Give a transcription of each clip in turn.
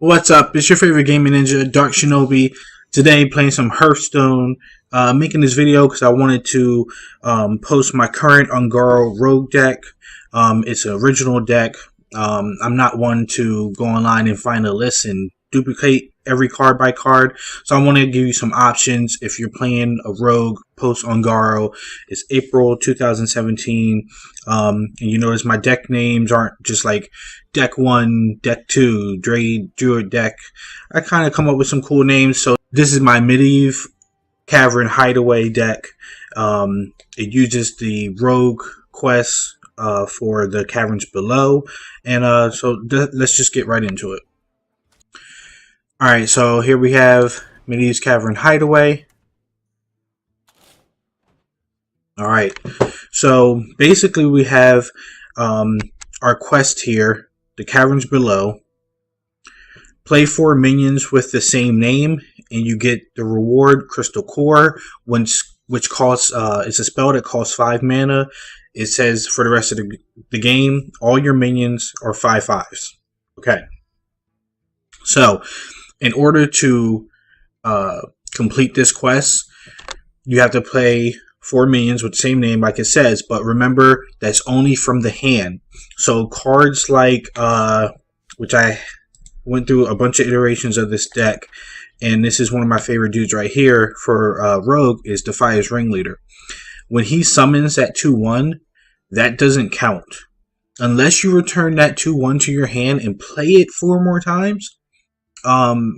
What's up? It's your favorite gaming ninja, Darc Shinobi. Today, playing some Hearthstone. Making this video because I wanted to post my current Ungaro Rogue deck. It's an original deck. I'm not one to go online and find a list and duplicate every card by card. So I want to give you some options if you're playing a Rogue post Ungaro. It's April 2017. And you notice my deck names aren't just like deck 1, deck 2, Druid deck. I kind of come up with some cool names. So this is my Maiev Cavern Hideaway deck. It uses the Rogue Quest for the caverns below. And so let's just get right into it. Alright, so here we have Maiev Cavern Hideaway. Alright, so basically we have our quest here, the caverns below. Play 4 minions with the same name, and you get the reward Crystal Core, which costs, it's a spell that costs 5 mana. It says for the rest of the game, all your minions are 5/5s. Okay. So, in order to complete this quest, you have to play 4 minions with the same name like it says, but remember, that's only from the hand. So cards like, which I went through a bunch of iterations of this deck, and this is one of my favorite dudes right here for Rogue, is Defias Ringleader. When he summons that 2/1, that doesn't count. Unless you return that 2/1 to your hand and play it 4 more times,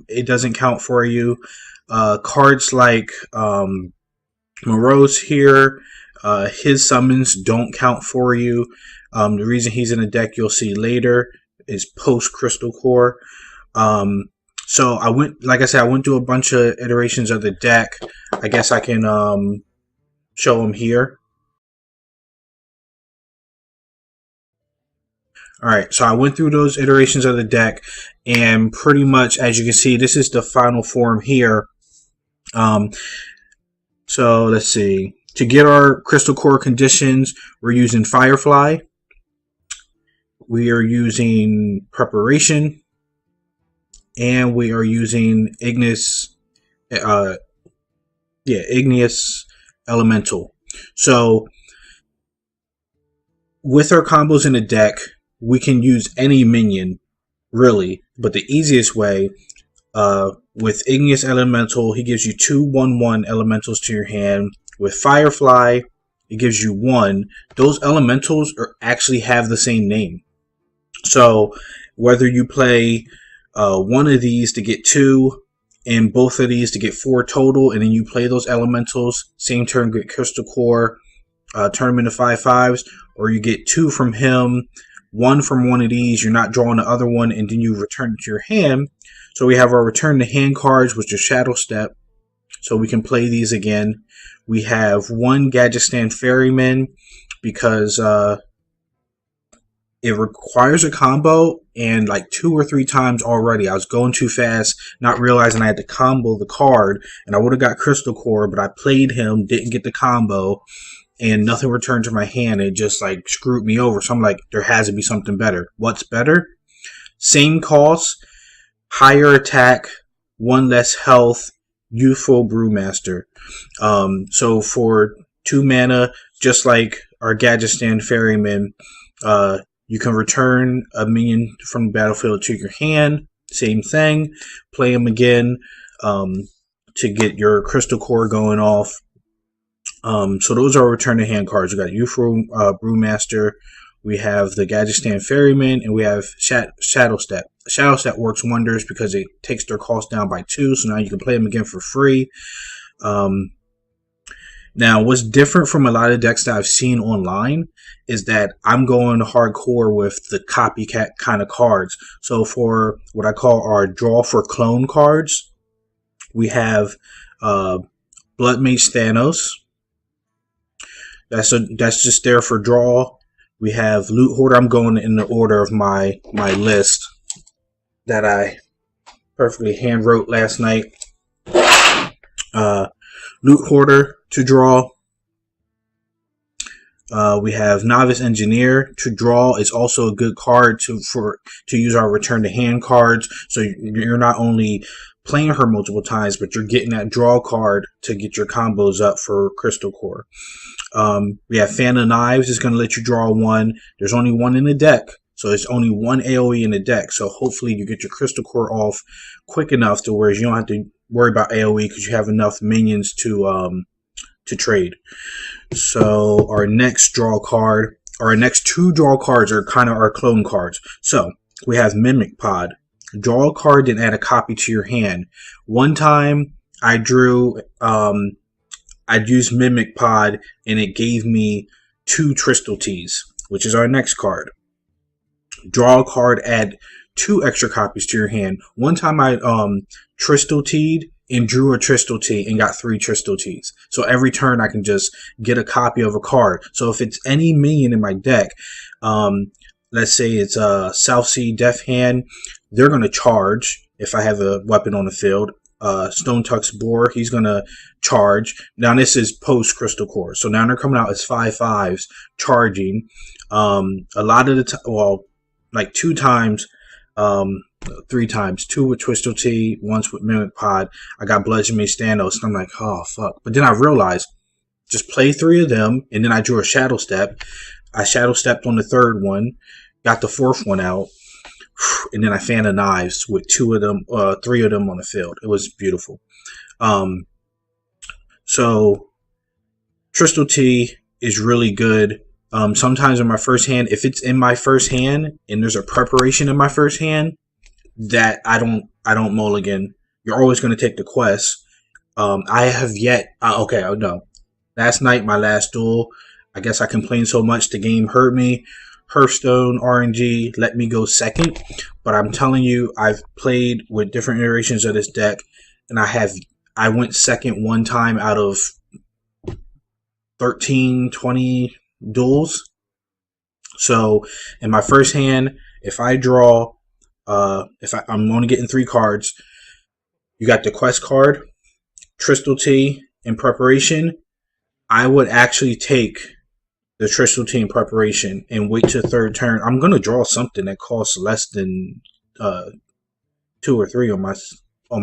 it doesn't count for you. Cards like Morose here, his summons don't count for you. The reason he's in a deck you'll see later is post Crystal Core. So I went, like I said, I went through a bunch of iterations of the deck. I guess I can show them here. Alright, so I went through those iterations of the deck, and pretty much, as you can see, this is the final form here. So let's see. To get our Crystal Core conditions, we're using Firefly. We are using Preparation. And we are using Igneous Elemental. So with our combos in the deck, we can use any minion, really. But the easiest way, with Igneous Elemental, he gives you 2/1/1 elementals to your hand. With Firefly, it gives you 1. Those elementals actually have the same name. So whether you play one of these to get 2, and both of these to get 4 total, and then you play those elementals, same turn get Crystal Core, turn them into 5/5s, or you get 2 from him, 1 from one of these, you're not drawing the other one, and then you return it to your hand. So we have our return to hand cards, which is Shadow Step, so we can play these again. We have 1 Gadgetzan Ferryman, because it requires a combo, and like 2 or 3 times already I was going too fast, not realizing I had to combo the card, and I would have got Crystal Core, but I played him, didn't get the combo, and nothing returned to my hand. It just like screwed me over. So I'm like, there has to be something better. What's better? Same cost, higher attack, 1 less health, Youthful Brewmaster. So for 2 mana, just like our Gadgetzan Ferryman, you can return a minion from the battlefield to your hand. Same thing. Play them again to get your Crystal Core going off. So those are return to hand cards. We got Youthful Brewmaster. We have the Gadgetzan Ferryman, and we have Shadow Step. Shadow Step works wonders because it takes their cost down by 2, so now you can play them again for free. Now, what's different from a lot of decks that I've seen online is that I'm going hardcore with the copycat kind of cards. So for what I call our draw for clone cards, we have Blood Mage Thanos. That's just there for draw. We have Loot Hoarder. I'm going in the order of my list that I perfectly hand wrote last night. Loot Hoarder to draw. We have Novice Engineer. To draw is also a good card to use our return to hand cards. So you're not only playing her multiple times, but you're getting that draw card to get your combos up for Crystal Core. We have Fan of Knives is going to let you draw one. There's only one in the deck, so it's only one AoE in the deck. So hopefully you get your Crystal Core off quick enough to where you don't have to worry about AoE because you have enough minions to trade. So our next draw card, or our next two draw cards are kind of our clone cards. So we have Mimic Pod. Draw a card and add a copy to your hand. One time I drew, I'd used Mimic Pod and it gave me 2 Tristal Teas, which is our next card. Draw a card, add 2 extra copies to your hand. One time I Tristal Tea'd and drew a Tristal Tea and got 3 Tristal Teas. So every turn I can just get a copy of a card. So if it's any minion in my deck, let's say it's a South Sea Death Hand, they're going to charge if I have a weapon on the field. Stone Tuck's Boar, he's going to charge. Now this is post Crystal Core. So now they're coming out as 5/5s charging. A lot of the time, well, like 2 times, 3 times, 2 with Twistle Tea, once with Mimic Pod. I got Bludgeon Mace Stanos, and I'm like, oh fuck. But then I realized, just play 3 of them, and then I drew a Shadow Step. I Shadow Stepped on the 3rd one, got the 4th one out, and then I Fan of Knives with 2 of them, 3 of them on the field. It was beautiful. So Tristal Tea is really good. Sometimes in my first hand, if it's in my first hand and there's a preparation in my first hand, that I don't mulligan. You're always going to take the quest. I have yet, okay, oh no. Last night, my last duel, I guess I complained so much the game hurt me. Hearthstone RNG let me go second, but I'm telling you, I've played with different iterations of this deck, and I went second one time out of 13, 20 duels. So in my first hand, if I draw, I'm only getting 3 cards. You got the quest card, Tristal Tea in preparation. I would actually take the Tristal Tea in preparation and wait till 3rd turn. I'm gonna draw something that costs less than 2 or 3 on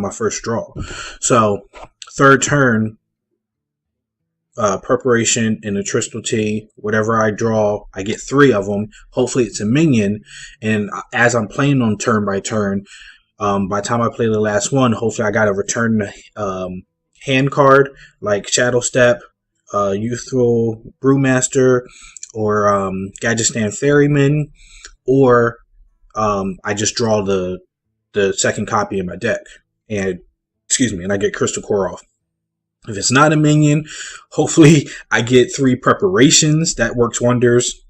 my first draw. So 3rd turn, preparation in the Tristal Tea. Whatever I draw, I get 3 of them. Hopefully it's a minion, and as I'm playing on turn by turn, by the time I play the last one, hopefully I got a return hand card like Shadow Step, Youthful Brewmaster, or Gadgetzan Ferryman, or I just draw the 2nd copy in my deck, and and I get Crystal Core off. If it's not a minion, hopefully I get 3 preparations. That works wonders.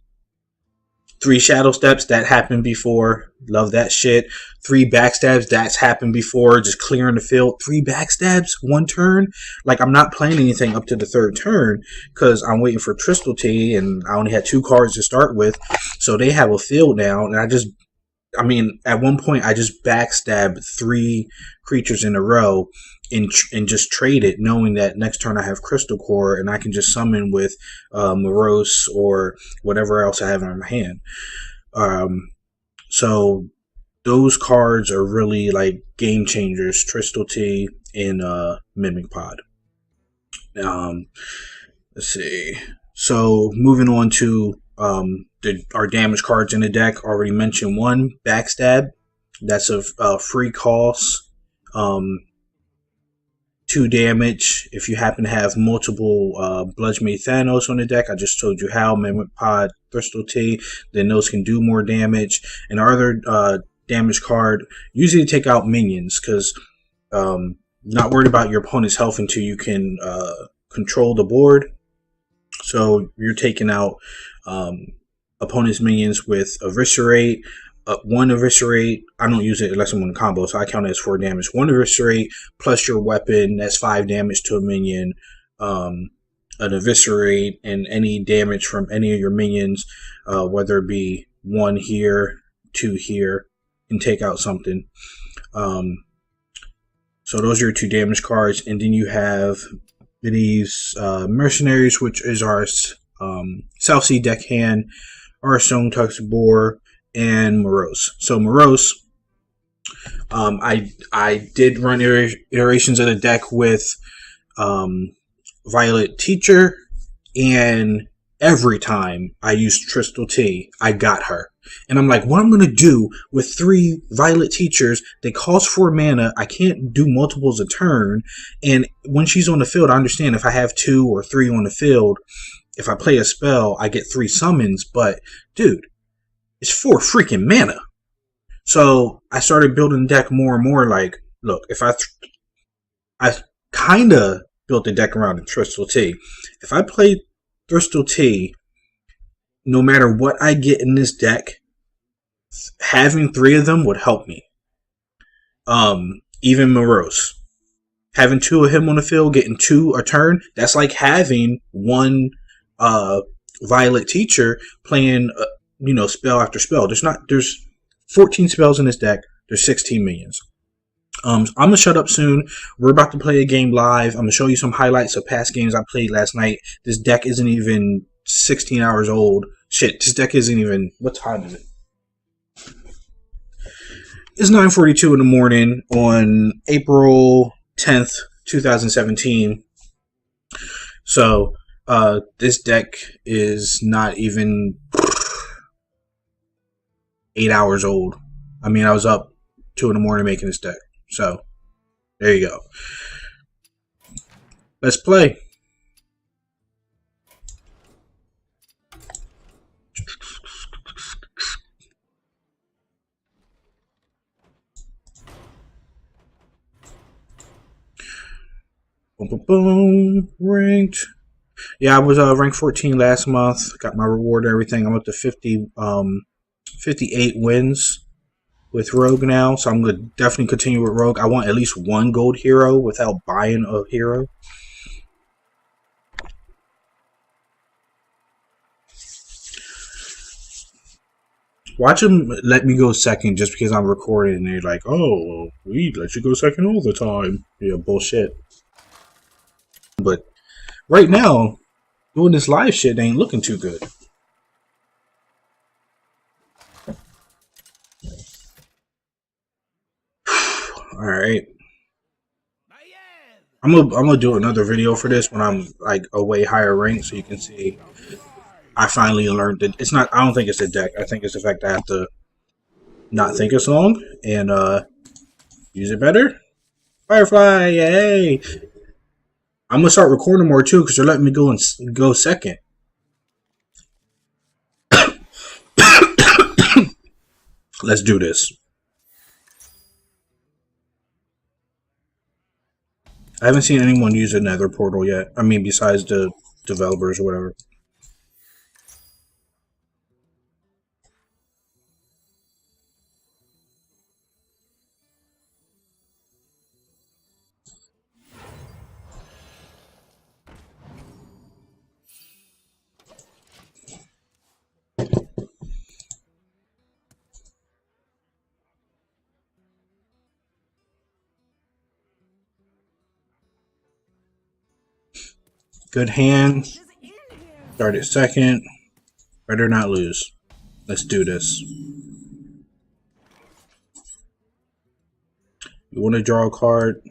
3 Shadow Steps, that happened before. Love that shit. 3 backstabs, that's happened before. Just clearing the field. 3 backstabs, 1 turn. Like, I'm not playing anything up to the 3rd turn because I'm waiting for Tristal Tea, and I only had 2 cards to start with. So they have a field now, and at one point I just backstabbed 3 creatures in a row and just trade it, knowing that next turn I have Crystal Core and I can just summon with Morose or whatever else I have in my hand. So those cards are really like game changers, Tristal Tea and Mimic Pod. Let's see. So moving on to our damage cards in the deck. Already mentioned 1, Backstab. That's a free cost. 2 damage. If you happen to have multiple Bludgeon Mace Thanos on the deck, I just told you how. Mimic Pod, Tristal Tea, then those can do more damage. And our other damage card, usually to take out minions, because not worried about your opponent's health until you can control the board. So you're taking out opponent's minions with Eviscerate. 1 Eviscerate, I don't use it unless I'm on a combo, so I count it as 4 damage. 1 Eviscerate plus your weapon, that's 5 damage to a minion. An Eviscerate and any damage from any of your minions, whether it be 1 here, 2 here, and take out something. So those are your 2 damage cards, and then you have these Mercenaries, which is our South Sea Deckhand, Hearthstone Tuxbor, and Morose. So Morose, I did run iterations of the deck with Violet Teacher, and every time I used Trystal T, I got her. And I'm like, what I'm going to do with 3 Violet Teachers, they cost 4 mana, I can't do multiples a turn, and when she's on the field, I understand if I have 2 or 3 on the field, if I play a spell, I get 3 summons, but dude, it's 4 freaking mana. So I started building the deck more and more like, look, if I kind of built the deck around the Trystal T. If I play Trystal T, no matter what I get in this deck, having 3 of them would help me. Even Morose. Having 2 of him on the field, getting 2 a turn, that's like having 1 Violet Teacher playing, spell after spell. There's 14 spells in this deck. There's 16 minions. I'm going to shut up soon. We're about to play a game live. I'm going to show you some highlights of past games I played last night. This deck isn't even 16 hours old. Shit, this deck isn't even... What time is it? It's 9:42 in the morning on April 10th, 2017. So, this deck is not even 8 hours old. I mean, I was up 2 in the morning making this deck. So, there you go. Let's play. Boom, boom, boom. Ranked. Yeah, I was ranked 14 last month. Got my reward and everything. I'm up to 58 wins with Rogue now, so I'm going to definitely continue with Rogue. I want at least 1 gold hero without buying a hero. Watch them let me go second just because I'm recording, and they're like, oh, we let you go second all the time. Yeah, bullshit. But right now, doing this live shit ain't looking too good. Alright. I'm gonna do another video for this when I'm like a way higher rank, so you can see I finally learned that it's not. I don't think it's the deck. I think it's the fact that I have to not think as long and use it better. Firefly, yay! I'm gonna start recording more too because they're letting me go second. Let's do this. I haven't seen anyone use a nether portal yet. I mean, besides the developers or whatever. Good hand. Start at second. Better not lose. Let's do this. You want to draw a card?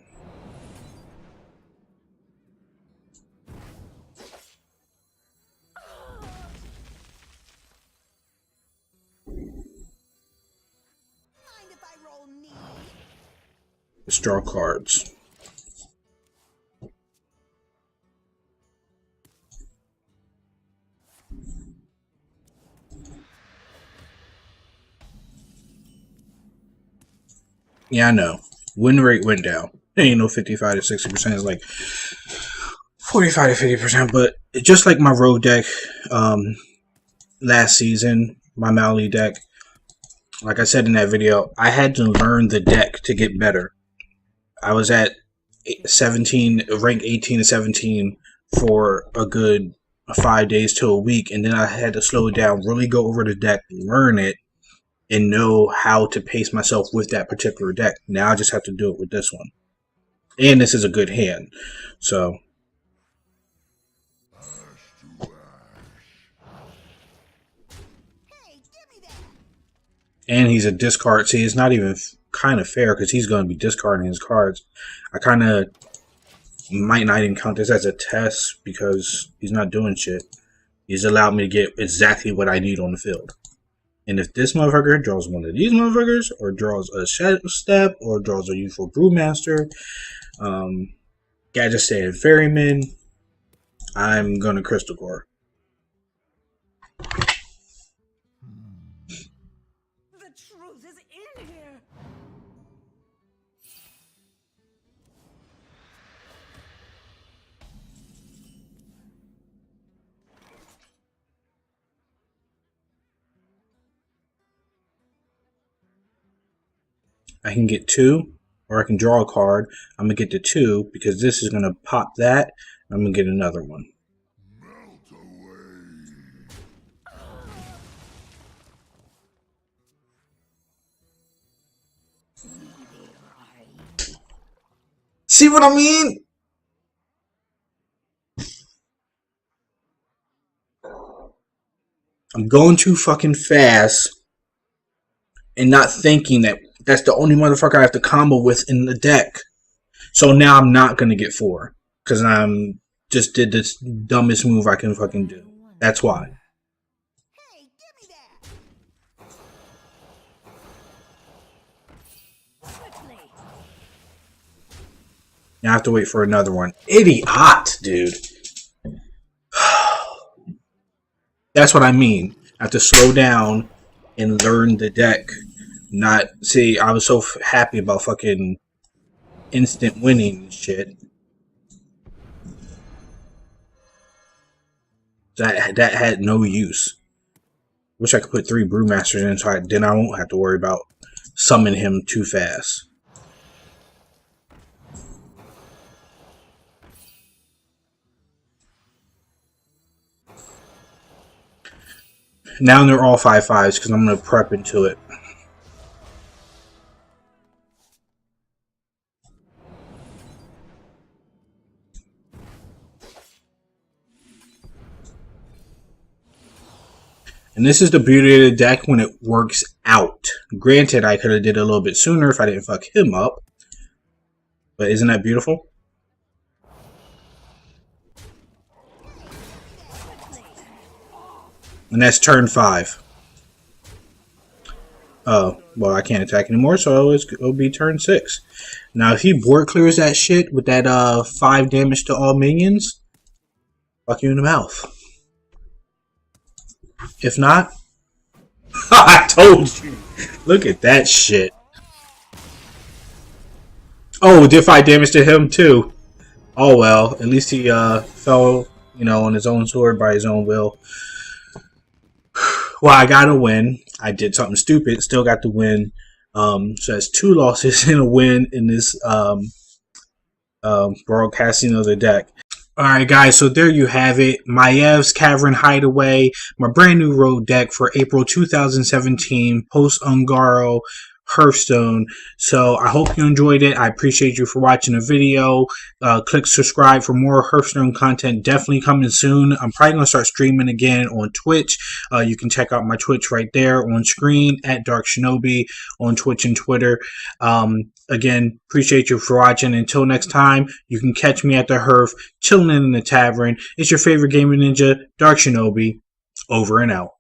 Let's draw cards. Yeah, I know. Win rate went down. It ain't no 55 to 60%. It's like 45 to 50%. But just like my rogue deck last season, my Maui deck, like I said in that video, I had to learn the deck to get better. I was at 17, rank 18 to 17 for a good 5 days to a week, and then I had to slow it down, really go over the deck, learn it, and know how to pace myself with that particular deck. Now I just have to do it with this one. And this is a good hand. So And he's a discard. See, it's not even kind of fair because he's going to be discarding his cards. I kind of might not even count this as a test because he's not doing shit. He's allowed me to get exactly what I need on the field. And if this motherfucker draws one of these motherfuckers, or draws a Shadow Step, or draws a Youthful Brewmaster, Gadget Stand Ferryman, I'm gonna Crystal Core. The truth is in here. I can get 2, or I can draw a card. I'm going to get the 2 because this is going to pop that. I'm going to get another one. See what I mean? I'm going too fucking fast and not thinking that that's the only motherfucker I have to combo with in the deck. So now I'm not going to get 4. Because I'm just did this dumbest move I can fucking do. That's why. Hey, give me that. Quickly. Now I have to wait for another one. Idiot, dude. That's what I mean. I have to slow down and learn the deck. Not see, I was so happy about fucking instant winning and shit. That had no use. Wish I could put 3 Brewmasters in so then I won't have to worry about summoning him too fast. Now they're all 5/5s because I'm going to prep into it. And this is the beauty of the deck when it works out. Granted, I could have did it a little bit sooner if I didn't fuck him up. But isn't that beautiful? And that's turn 5. Oh, well, I can't attack anymore, so it'll be turn 6. Now, if he board clears that shit with that 5 damage to all minions, fuck you in the mouth. If not, I told you. Look at that shit. Oh, did 5 damage to him too. Oh well, at least he fell, on his own sword by his own will. Well, I got a win. I did something stupid, still got the win. So that's 2 losses and a win in this broadcasting of the deck. Alright guys, so there you have it. Maiev's Cavern Hideaway, my brand new road deck for April 2017, post-Ungaro Hearthstone. So I hope you enjoyed it. I appreciate you for watching the video. Click subscribe for more Hearthstone content definitely coming soon. I'm probably going to start streaming again on Twitch. You can check out my Twitch right there on screen at Darc Shinobi on Twitch and Twitter. Again, appreciate you for watching. Until next time, you can catch me at the Hearth, chilling in the tavern. It's your favorite gaming ninja, Darc Shinobi, over and out.